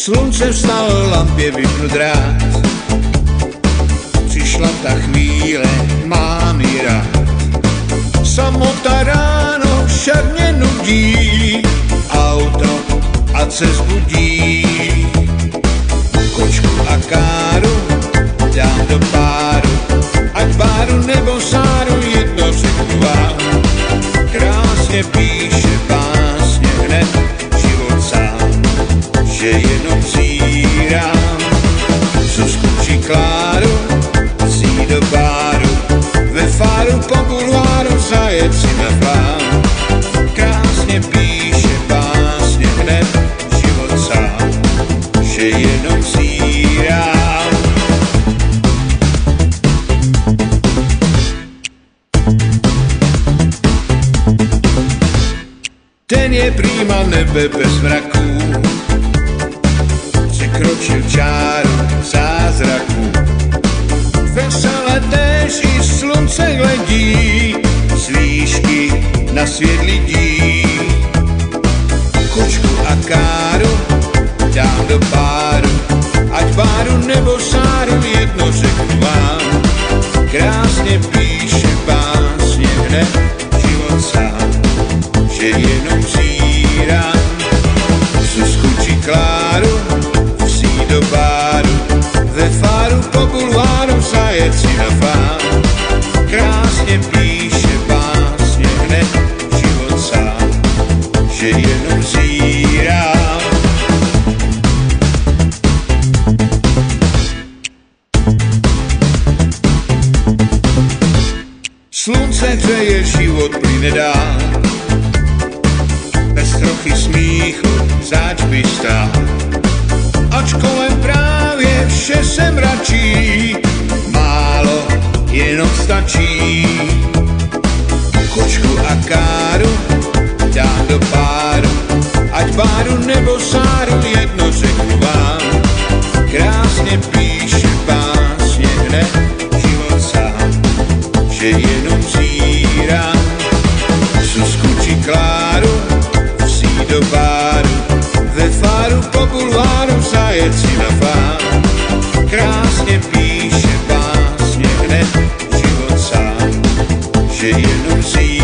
Slunce vstalo, lampě vypnu drát. Přišla ta chvíle, mám ji rád. Samota ráno však mě nudí, auto ať se zbudí. Kočku a káru dám do páru, ať báru nebo sáru, jedno řeknu vám. Krásně píše básně hned život sám, že jenom zírám. Zuzku či Kláru vzít do báru, ve fáru po bulváru zajet si na flám. Krásně píše básně hned život sám, že jenom zírám. Ten je prýma nebe bez mraků, překročil čáru zázraků. Veselé též i slunce hledí, z výšky na svět lidí. Kočku a káru dám do páru, ať báru nebo sáru, jedno řeknu vám. Krásně píše básně hned život sám, že jenom zírám. Zuzku či Kláru vzít do báru, ve fáru po bulváru zajet si na fám. Krásně píše básně hned život sám, že jenom zírám. Slunce hřeje, život plyne dál, bez trochy smíchu záč by stál. Ač kolem právě vše se mračí, málo jenom stačí. Kočku a káru dám do páru, ať báru nebo sáru, jedno řeknu vám. Krásně píše básně hned život sám, že jenom zírám. Zuzku či Kláru vzít do báru, ve fáru po bulváru zajet si na fám. Krásně píše básně hned život sám, že jenom zírám.